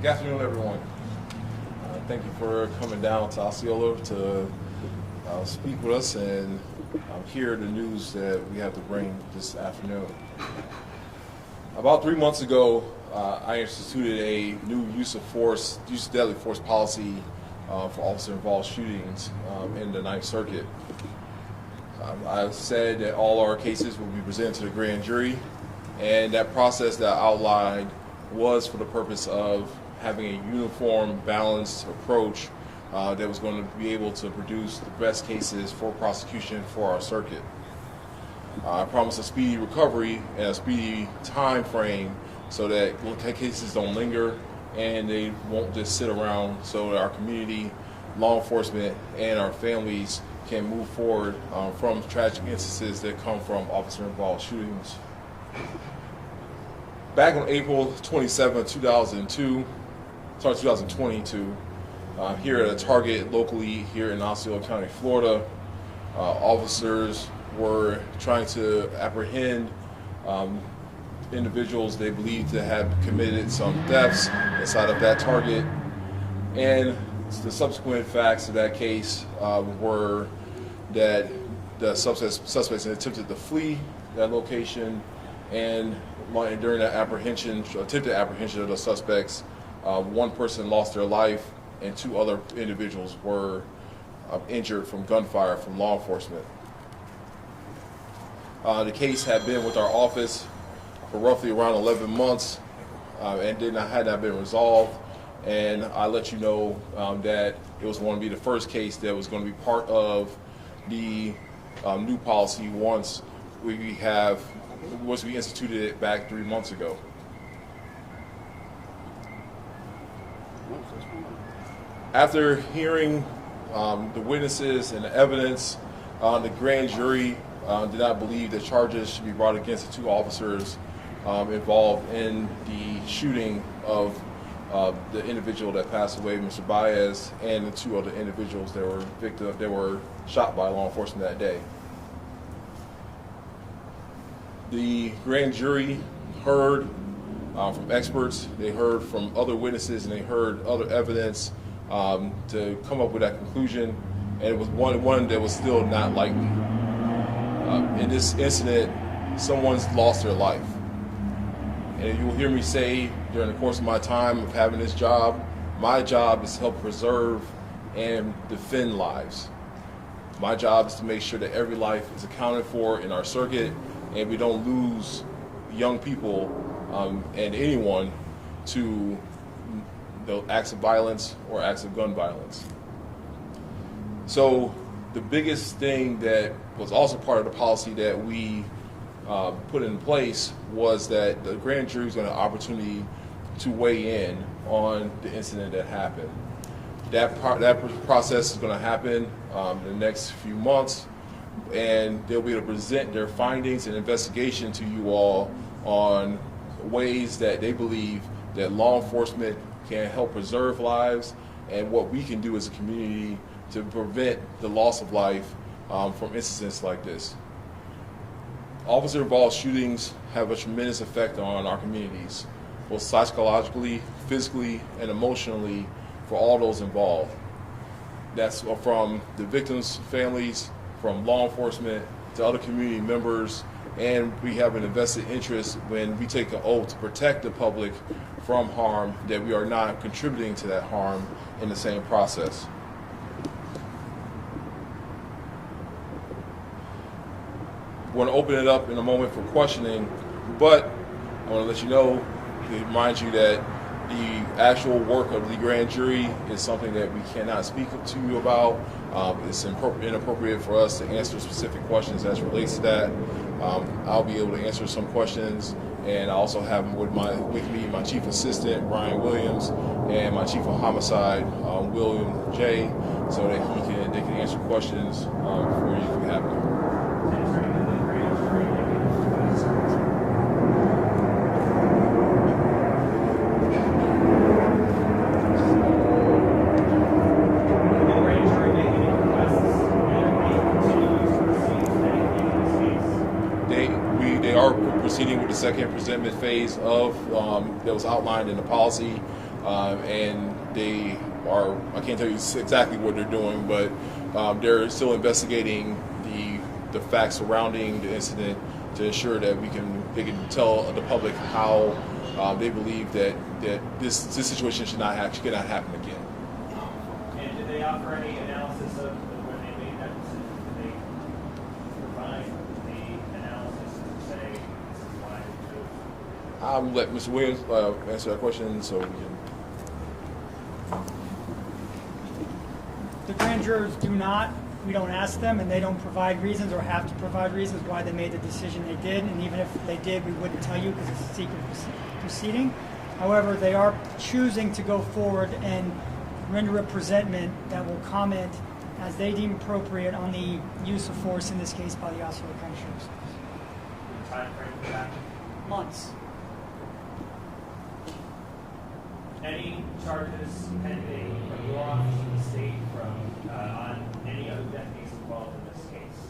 Good afternoon, everyone. Thank you for coming down to Osceola to speak with us and hear the news that we have to bring this afternoon. About 3 months ago, I instituted a new use of deadly force policy for officer-involved shootings in the Ninth Circuit. I said that all our cases will be presented to the grand jury, and that process that I outlined was for the purpose of having a uniform, balanced approach that was going to be able to produce the best cases for prosecution for our circuit. I promised a speedy recovery and a speedy time frame so that cases don't linger and they won't just sit around, so that our community, law enforcement, and our families can move forward from tragic instances that come from officer-involved shootings. Back on April 27, 2022, here at a Target locally here in Osceola County, Florida, officers were trying to apprehend individuals they believed to have committed some thefts inside of that Target, and the subsequent facts of that case were that the suspects attempted to flee that location, and during that attempted apprehension of the suspects, one person lost their life and 2 other individuals were injured from gunfire from law enforcement. The case had been with our office for roughly around 11 months and had not been resolved, and I let you know that it was going to be the first case that was going to be part of the new policy once we instituted it back 3 months ago. After hearing the witnesses and the evidence, the grand jury did not believe that charges should be brought against the 2 officers involved in the shooting of the individual that passed away, Mr. Baez, and the 2 other individuals that were shot by law enforcement that day. The grand jury heard from experts, they heard from other witnesses, and they heard other evidence to come up with that conclusion, and it was one that was still not likely. In this incident, someone's lost their life. And you will hear me say during the course of my time of having this job, my job is to help preserve and defend lives. My job is to make sure that every life is accounted for in our circuit and we don't lose young people and anyone to the acts of violence or acts of gun violence. So the biggest thing that was also part of the policy that we put in place was that the grand jury is going to have an opportunity to weigh in on the incident that happened. That process is going to happen in the next few months, and they'll be able to present their findings and investigation to you all on ways that they believe that law enforcement can help preserve lives and what we can do as a community to prevent the loss of life from incidents like this. Officer-involved shootings have a tremendous effect on our communities, both psychologically, physically, and emotionally for all those involved. That's from the victims' families, from law enforcement, to other community members, and we have an invested interest when we take an oath to protect the public from harm, that we are not contributing to that harm in the same process. We're going to open it up in a moment for questioning, but I want to let you know, to remind you that the actual work of the grand jury is something that we cannot speak to you about. It's inappropriate for us to answer specific questions as relates to that. I'll be able to answer some questions, and I also have with me my chief assistant, Brian Williams, and my chief of homicide, William J., so that they can answer questions for you if you have them. Proceeding with the second presentment phase of that was outlined in the policy. and they are, I can't tell you exactly what they're doing, but they're still investigating the facts surrounding the incident to ensure that they can tell the public how they believe that this situation cannot happen again. And did they offer any analysis of when they made that decision? Did they provide the analysis to say this is why they chose? I'll let Mr. Williams answer that question so we can. The grand jurors we don't ask them, and they don't provide reasons or have to provide reasons why they made the decision they did, and even if they did, we wouldn't tell you because it's a secret proceeding. However, they are choosing to go forward and render a presentment that will comment as they deem appropriate on the use of force, in this case by the Osceola County Sheriff's Office. Time frame for that? Months. Any charges pending from your office in the state on any other deputies involved in this case?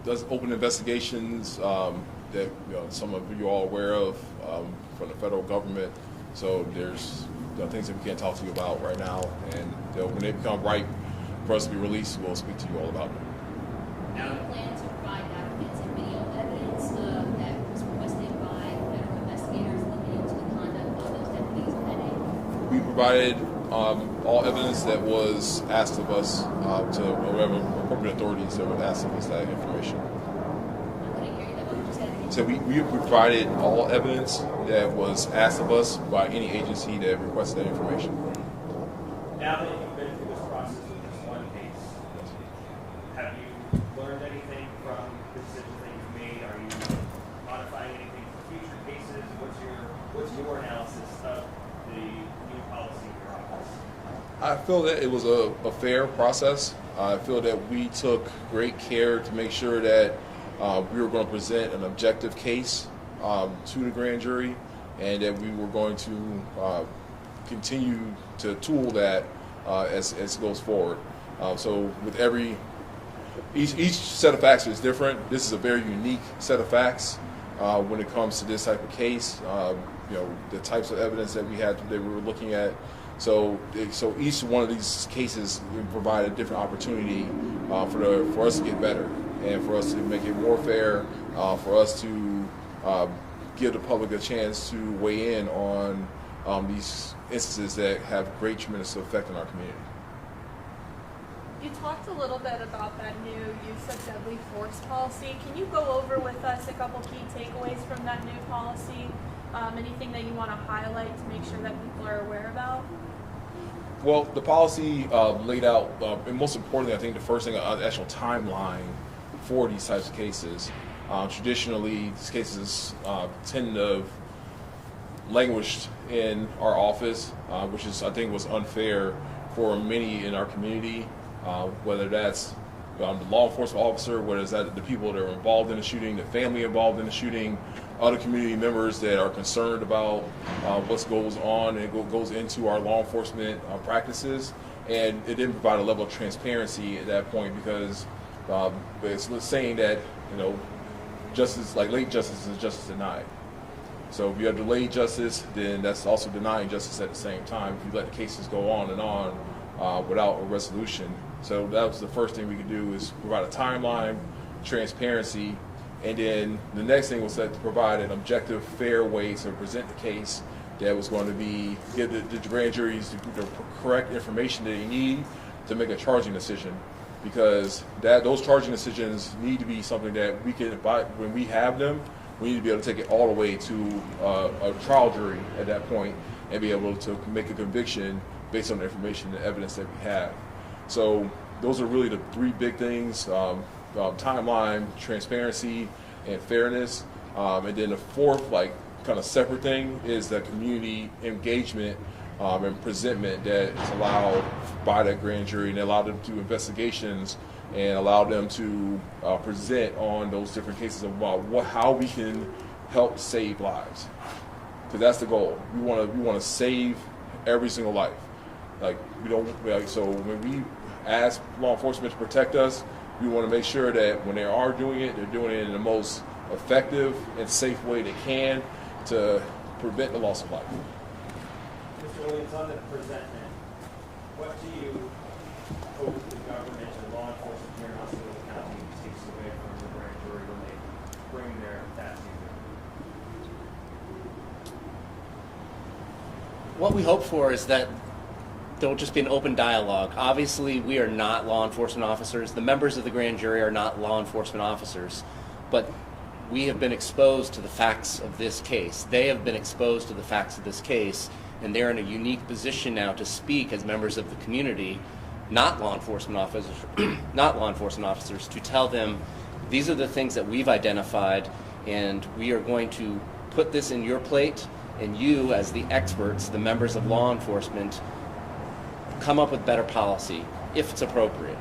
Does open investigations that some of you are aware of from the federal government. So there's things that we can't talk to you about right now, and when they become ripe for us to be released, we'll speak to you all about them. Now, do you plan to provide documents and video evidence that was requested by federal investigators looking into the conduct of those deputies in that day? We provided all evidence that was asked of us to whatever appropriate authorities that would ask of us that information. I couldn't hear you. That what you said. So we provided all evidence that was asked of us by any agency that requested that information. Now that you've been through this process with this one case, have you learned anything from the decisions that you've made? Are you modifying anything for future cases? What's your analysis of the new policy in your office? I feel that it was a fair process. I feel that we took great care to make sure that we were going to present an objective case to the grand jury, and that we were going to continue to tool that as it goes forward. So with each set of facts is different. This is a very unique set of facts when it comes to this type of case. The types of evidence that we were looking at. So each one of these cases provide a different opportunity for us to get better and for us to make it more fair, for us to give the public a chance to weigh in on these instances that have great, tremendous effect on our community. You talked a little bit about that new use of deadly force policy. Can you go over with us a couple key takeaways from that new policy? Anything that you want to highlight to make sure that people are aware about? Well, the policy laid out, and most importantly, I think the first thing, the actual timeline for these types of cases. Traditionally, these cases tend to have languished in our office, which I think was unfair for many in our community, whether that's the law enforcement officer, whether it's that the people that are involved in the shooting, the family involved in the shooting, other community members that are concerned about what goes on and goes into our law enforcement practices. And it didn't provide a level of transparency at that point because it's saying that, justice, like late justice, is justice denied. So if you have delayed justice, then that's also denying justice at the same time if you let the cases go on and on without a resolution. So that was the first thing we could do, is provide a timeline, transparency, and then the next thing was to provide an objective, fair way to present the case that was going to give the grand juries the correct information that they need to make a charging decision. Because those charging decisions need to be something that we can, when we have them, we need to be able to take it all the way to a trial jury at that point and be able to make a conviction based on the information and evidence that we have. So those are really the three big things: timeline, transparency, and fairness. And then the fourth, kind of separate thing is the community engagement and presentment that is allowed by that grand jury, and allow them to do investigations and allow them to present on those different cases about how we can help save lives. Because that's the goal. We want to save every single life. So when we ask law enforcement to protect us, we want to make sure that when they are doing it, they're doing it in the most effective and safe way they can to prevent the loss of life. Julian, on the presentment, what do you hope the government or law enforcement here in Osceola County takes away from the grand jury when they bring their tax season? What we hope for is that there'll just be an open dialogue. Obviously, we are not law enforcement officers. The members of the grand jury are not law enforcement officers. But we have been exposed to the facts of this case. They have been exposed to the facts of this case, and they're in a unique position now to speak as members of the community, not law enforcement officers, to tell them these are the things that we've identified, and we are going to put this in your plate, and you, as the experts, the members of law enforcement, come up with better policy if it's appropriate.